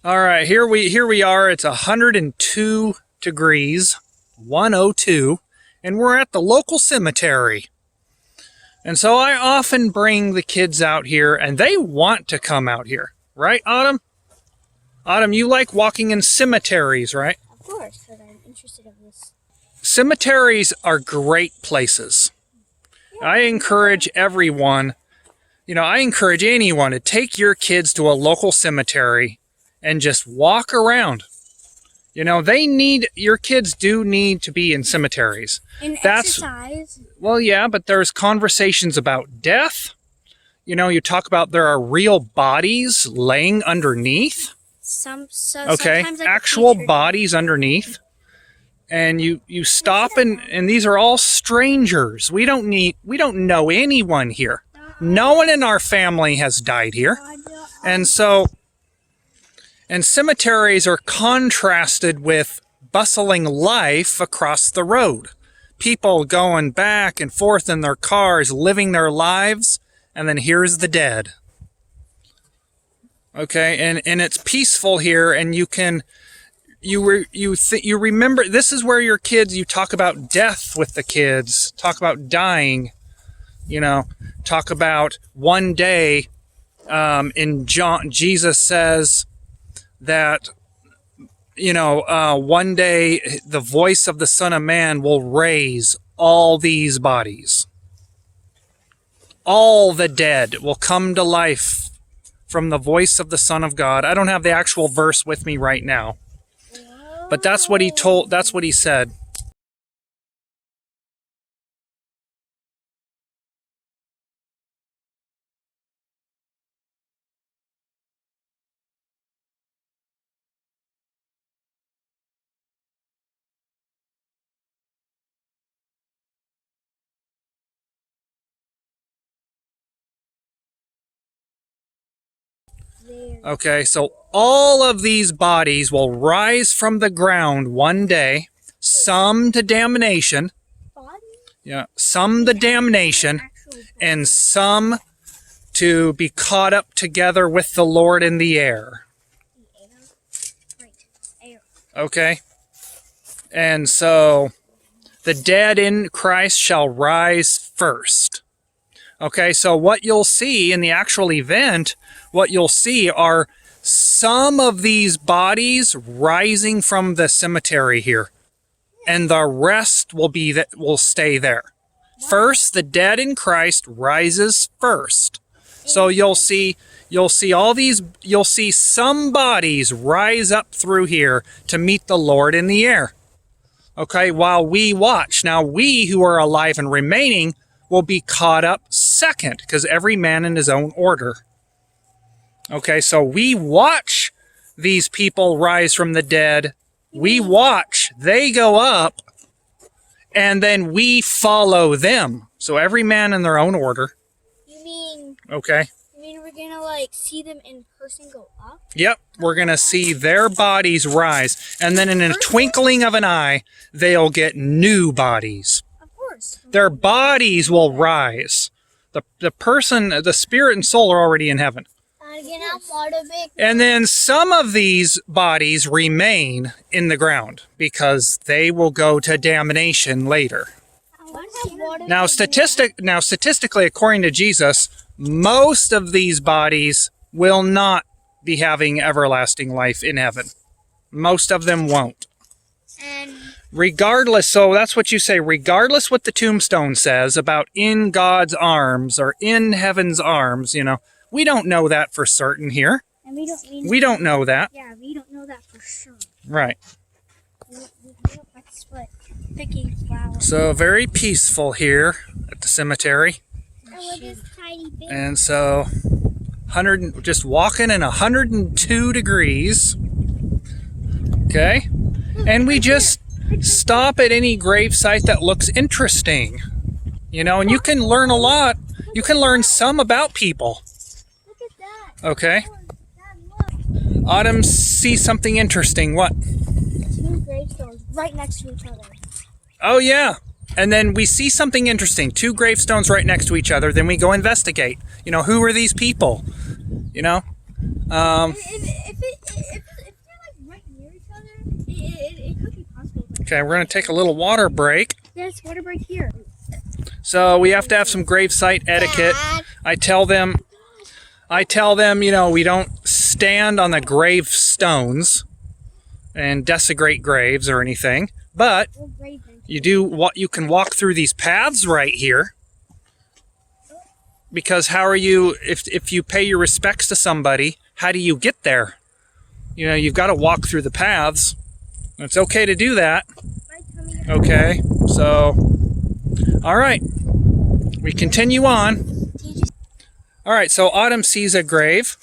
All right, here we are. It's 102 degrees, 102, and we're at the local cemetery. And so I often bring the kids out here, and they want to come out here, right, Autumn? Autumn, you like walking in cemeteries, right? Of course, because I'm interested in this. Cemeteries are great places. I encourage everyone, I encourage anyone to take your kids to a local cemetery and just walk around. Your kids do need to be in cemeteries. And exercise. Well, yeah, but there's conversations about death. You talk about there are real bodies laying underneath. Okay, actual bodies underneath. And you stop and these are all strangers. We don't know anyone here. No one in our family has died here. And cemeteries are contrasted with bustling life across the road. People going back and forth in their cars, living their lives, and then here's the dead. Okay, and it's peaceful here, and you remember, this is where your kids, you talk about death with the kids, talk about dying, talk about one day, in John, Jesus says that, one day the voice of the Son of Man will raise all these bodies. All the dead will come to life from the voice of the Son of God. I don't have the actual verse with me right now, but that's what he said. Okay, so all of these bodies will rise from the ground one day, some to damnation, some to damnation, and some to be caught up together with the Lord in the air. Okay, and so the dead in Christ shall rise first. Okay, so what you'll see in the actual event, what you'll see are some of these bodies rising from the cemetery here, and the rest will stay there. First, the dead in Christ rises first. So you'll see some bodies rise up through here to meet the Lord in the air. Okay, while we watch. Now, we who are alive and remaining will be caught up second, because every man in his own order. Okay, so we watch these people rise from the dead. We watch, they go up, and then we follow them. So every man in their own order. You mean... Okay. You mean we're gonna, see them in person go up? Yep, we're gonna see their bodies rise. And then in a twinkling of an eye, they'll get new bodies. Their bodies will rise. The spirit and soul are already in heaven. And then some of these bodies remain in the ground because they will go to damnation later. Now, statistically, according to Jesus, most of these bodies will not be having everlasting life in heaven. Most of them won't. Regardless, so that's what you say, regardless what the tombstone says about in God's arms or in heaven's arms, we don't know that for certain here. And we don't know that. Yeah, we don't know that for sure. Right. That's what picking flowers. So very peaceful here at the cemetery. And so just walking in 102 degrees. Okay. And we just stop at any gravesite that looks interesting, and you can learn a lot. You can learn some about people. Look at that. Okay. Autumn sees something interesting. What? 2 gravestones right next to each other. Oh, yeah. And then we see something interesting. 2 gravestones right next to each other. Then we go investigate. Who are these people? If they're like right near each other, it could be possible. Okay, we're going to take a little water break. There's water break here. So we have to have some gravesite etiquette. I tell them, you know, we don't stand on the gravestones and desecrate graves or anything, but you can walk through these paths right here. Because how are you, if you pay your respects to somebody, how do you get there? You know, you've got to walk through the paths. It's okay to do that. Okay, so, all right, we continue on. All right, so Autumn sees a grave.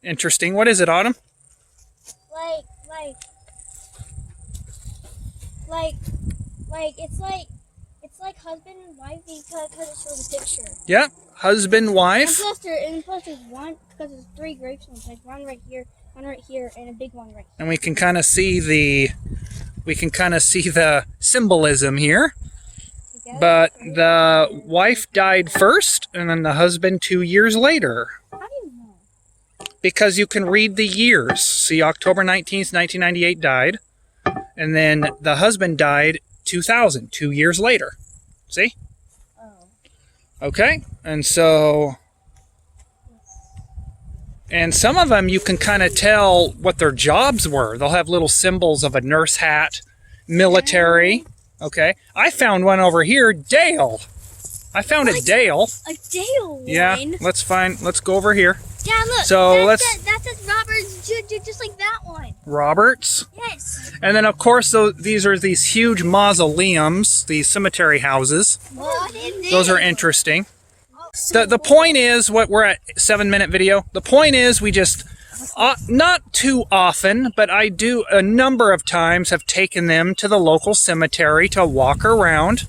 Interesting. What is it, Autumn? It's like husband and wife because it shows a picture. Yeah, husband, wife. And plus there's one, because there's 3 gravestones, like one right here, and a big one right here. And we can kind of see the symbolism here. But the wife died first, and then the husband 2 years later. How do you know? Because you can read the years. See, October 19th, 1998 died. And then the husband died 2000, 2 years later. See? Oh. Okay, and so... And some of them you can kind of tell what their jobs were. They'll have little symbols of a nurse hat, military. Okay, I found one over here, Dale. I found a Dale. A Dale line? Yeah, let's go over here. Yeah, look. So that says Roberts, just like that one. Roberts? Yes. And then of course these are these huge mausoleums, these cemetery houses. What is this? Those are interesting. The point is, what we're at 7-minute video. The point is we just, not too often, but I do a number of times have taken them to the local cemetery to walk around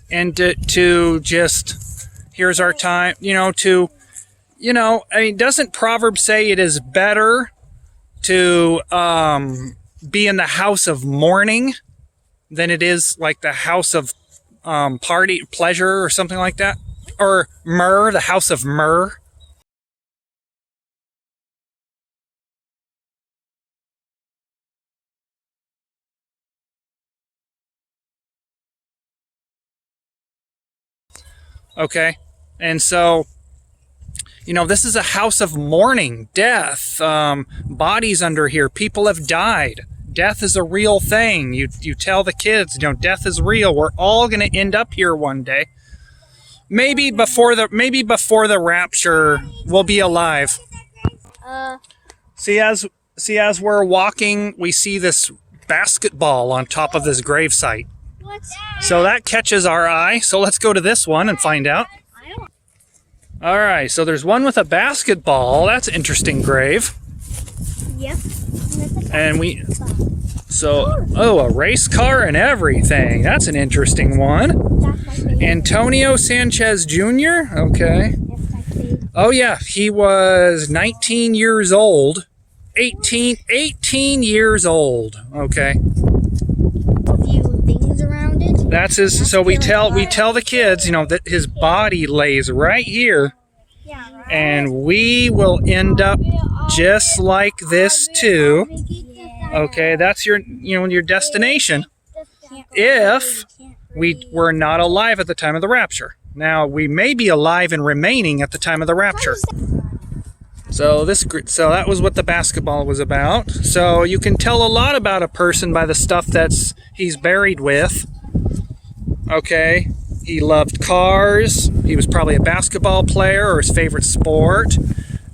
and to just, here's our time, I mean, doesn't Proverbs say it is better to be in the house of mourning than it is like the house of pleasure or something like that? Or myrrh, the house of myrrh. Okay, and so, this is a house of mourning, death, bodies under here, people have died. Death is a real thing. You tell the kids, death is real. We're all going to end up here one day. Maybe before the rapture, we'll be alive. See, as we're walking, we see this basketball on top of this gravesite. What's that? So that catches our eye. So let's go to this one and find out. All right, so there's one with a basketball. That's an interesting grave. Yep. And a race car and everything. That's an interesting one. Antonio Sanchez Jr. Okay. Oh yeah, he was 19 years old. 18 years old. Okay. A few things around it. That's his. So we tell the kids, that his body lays right here, Yeah, right. and we will end up just like this too. Okay, that's your destination. If we're not alive at the time of the rapture. Now, we may be alive and remaining at the time of the rapture. So that was what the basketball was about. So you can tell a lot about a person by the stuff he's buried with. Okay, he loved cars. He was probably a basketball player or his favorite sport.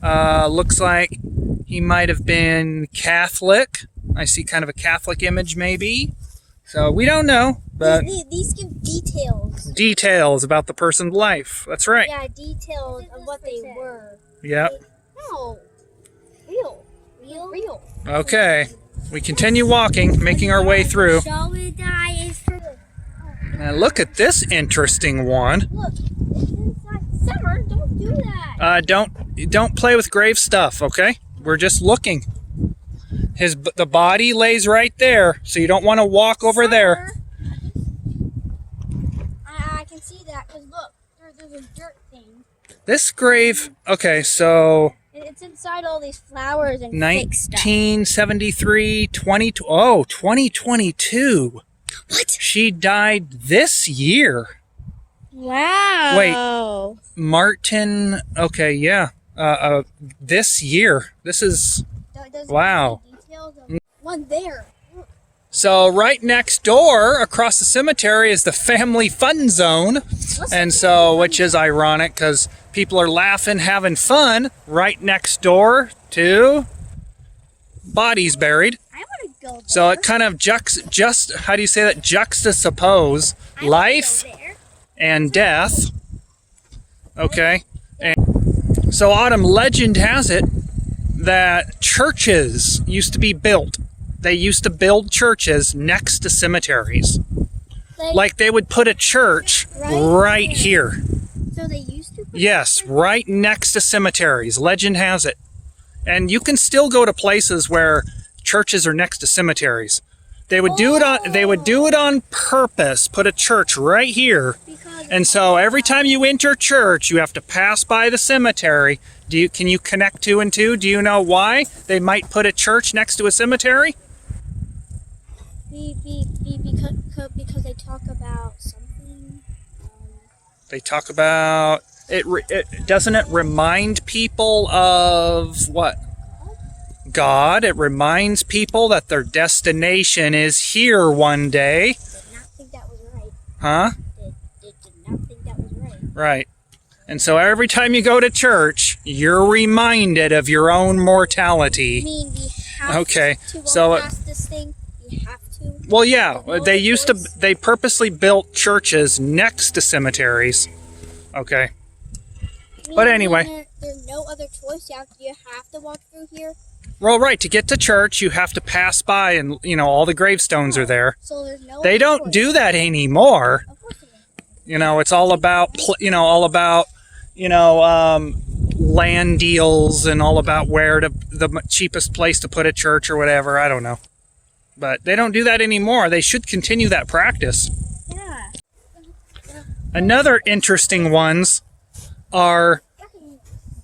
Looks like he might have been Catholic. I see kind of a Catholic image maybe. So we don't know, but these give details. Details about the person's life. That's right. Yeah, details of what they were. Yep. No. Real. Okay. We continue walking, making our way through. Shall we die is for... Now look at this interesting one. Look, it's inside. Summer, don't do that. Don't play with grave stuff, okay? We're just looking. The body lays right there, so you don't want to walk over there. I can see that, because look, there's a dirt thing. This grave, okay, so It's inside all these flowers and fake stuff. 1973, 2022. What? She died this year. Wow. Wait, Martin. Okay, yeah. This year. This is. Wow. One there. So right next door, across the cemetery, is the family fun zone, and so which is ironic because people are laughing, having fun right next door to bodies buried. I want to go there. So it kind of how do you say that? Juxtapose life and death. Okay. And so Autumn, legend has it that churches used to be built. They used to build churches next to cemeteries. Like they would put a church right here. So they used to? Yes, right next to cemeteries. Legend has it. And you can still go to places where churches are next to cemeteries. They would do it on purpose, put a church right here. And so every time you enter church, you have to pass by the cemetery. Can you connect 2 and 2? Do you know why they might put a church next to a cemetery? Because they talk about something. They talk about it. Doesn't it remind people of what? God. It reminds people that their destination is here one day. Did not think that was right. Huh? Did not think that was right. Right. And so every time you go to church, you're reminded of your own mortality. You mean we have to walk past this thing? We have to? Well, yeah. They purposely built churches next to cemeteries. Okay. But anyway. There's no other choice. You have to walk through here? Well, right. To get to church, you have to pass by and, all the gravestones are there. So there's no They don't do that anymore. Of course it is. It's all about, land deals and all about where the cheapest place to put a church or whatever. I don't know. But they don't do that anymore. They should continue that practice. Yeah. Another interesting ones are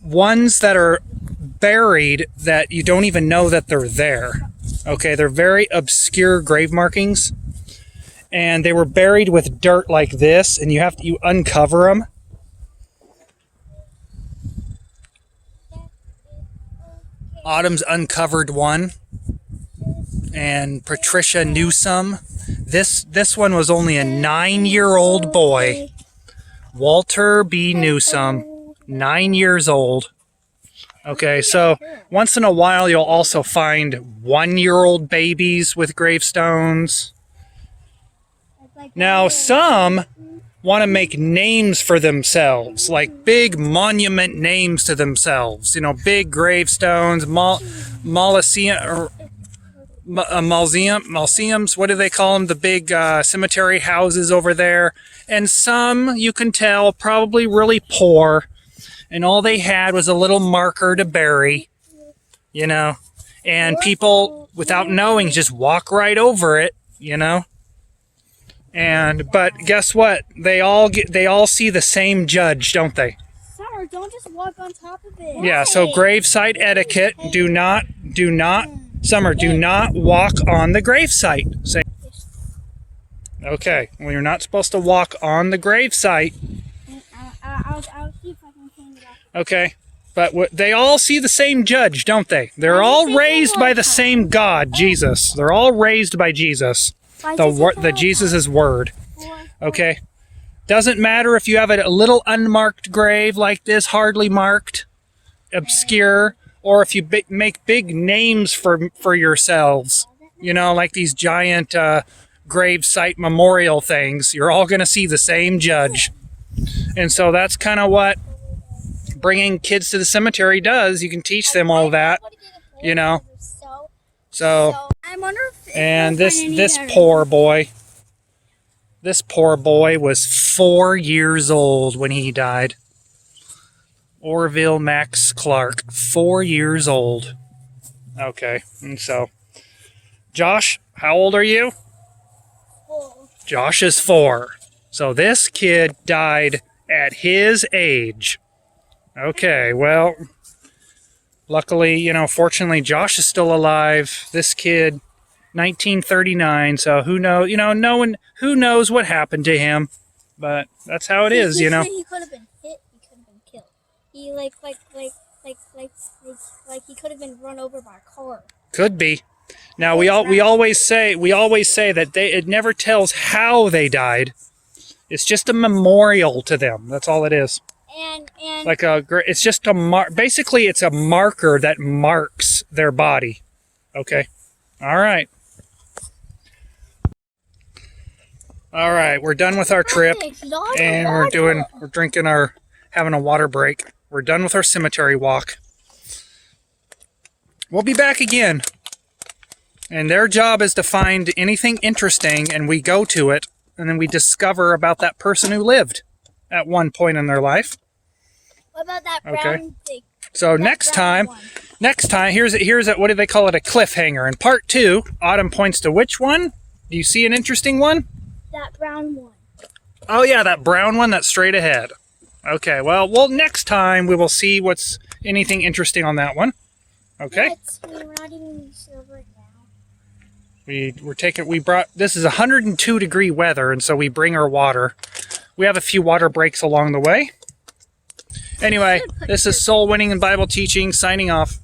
ones that are buried that you don't even know that they're there. Okay, they're very obscure grave markings. And they were buried with dirt like this, and you uncover them. Autumn's uncovered one, and Patricia knew some. This one was only a 9-year-old boy, Walter B. Newsome, 9 years old. Okay, so once in a while you'll also find 1-year-old babies with gravestones. Now some want to make names for themselves, like big monument names to themselves. Big gravestones, mausoleums. What do they call them? The big cemetery houses over there. And some, you can tell, probably really poor, and all they had was a little marker to bury. And people, without knowing, just walk right over it. But guess what? They all see the same judge, don't they? Summer, don't just walk on top of it. Yeah, so gravesite etiquette, do not Summer, do not walk on the gravesite. Say, okay, well, you're not supposed to walk on the gravesite. I'll see if I can clean it up. Okay, but they all see the same judge, don't they? They're all raised by the same God, Jesus. They're all raised by Jesus. The Jesus' word. Okay? Doesn't matter if you have a little unmarked grave like this, hardly marked, obscure, or if you make big names for yourselves, like these giant grave site memorial things. You're all going to see the same judge. And so that's kind of what bringing kids to the cemetery does. You can teach them all that, So, I wonder if and this poor boy was 4 years old when he died. Orville Max Clark, 4 years old. Okay, and so, Josh, how old are you? 4. Josh is 4. So this kid died at his age. Okay, well, Luckily, you know, fortunately, Josh is still alive. This kid, 1939. So who knows? You know, no one who knows what happened to him. But that's how it is, you know. He could have been hit. He could have been killed. He like he could have been run over by a car. Could be. Now we always say that it never tells how they died. It's just a memorial to them. That's all it is. And Like it's just basically it's a marker that marks their body. Okay. All right. All right, we're done with our trip, and we're having a water break. We're done with our cemetery walk. We'll be back again. And their job is to find anything interesting, and we go to it, and then we discover about that person who lived at one point in their life. What about that brown thing? So next time, here's what do they call it? A cliffhanger. In part 2, Autumn points to which one? Do you see an interesting one? That brown one. Oh yeah, that brown one that's straight ahead. Okay, well, next time we will see what's anything interesting on that one. Okay. We're not even silver now. This is 102-degree weather, and so we bring our water. We have a few water breaks along the way. Anyway, this is Soul Winning and Bible Teaching signing off.